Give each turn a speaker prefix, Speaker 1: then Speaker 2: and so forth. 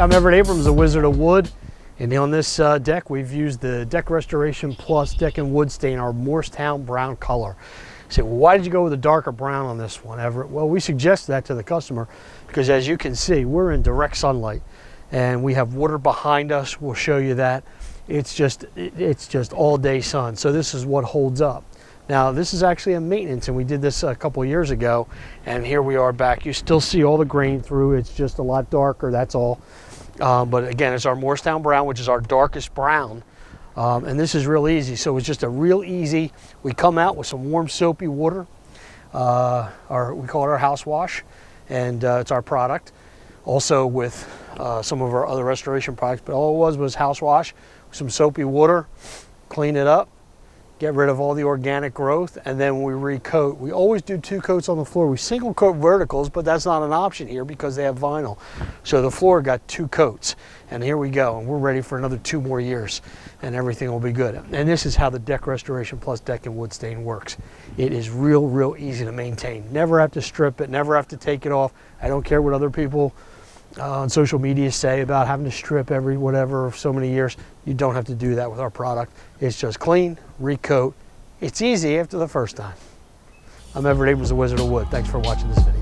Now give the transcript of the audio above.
Speaker 1: I'm Everett Abrams, the Wizard of Wood, and on this deck we've used the Deck Restoration Plus Deck and Wood Stain, our Moorestown Brown color. You say, well, why did you go with a darker brown on this one, Everett? Well, we suggested that to the customer because, as you can see, we're in direct sunlight and we have water behind us. We'll show you that. It's just all day sun, so this is what holds up. Now, this is actually a Maintenace, and we did this a couple of years ago, and here we are back. You still see all the grain through. It's just a lot darker, that's all. But again, it's our Moorestown Brown, which is our darkest brown. And this is real easy. So it's just a real easy, we come out with some warm soapy water. We call it our house wash, and it's our product. Also with some of our other restoration products, but all it was house wash, some soapy water, clean it up, get rid of all the organic growth, and then we recoat. We always do 2 coats on the floor. We single coat verticals, but that's not an option here because they have vinyl. So the floor got 2 coats, and here we go, and we're ready for another 2 more years, and everything will be good. And this is how the Deck Restoration Plus Deck and Wood Stain works. It is real easy to maintain. Never have to strip it, never have to take it off. I don't care what other people on social media say about having to strip every whatever so many years. You don't have to do that with our product. It's just clean, recoat. It's easy after the first time. I'm Everett Abrams, the Wizard of Wood. Thanks for watching this video.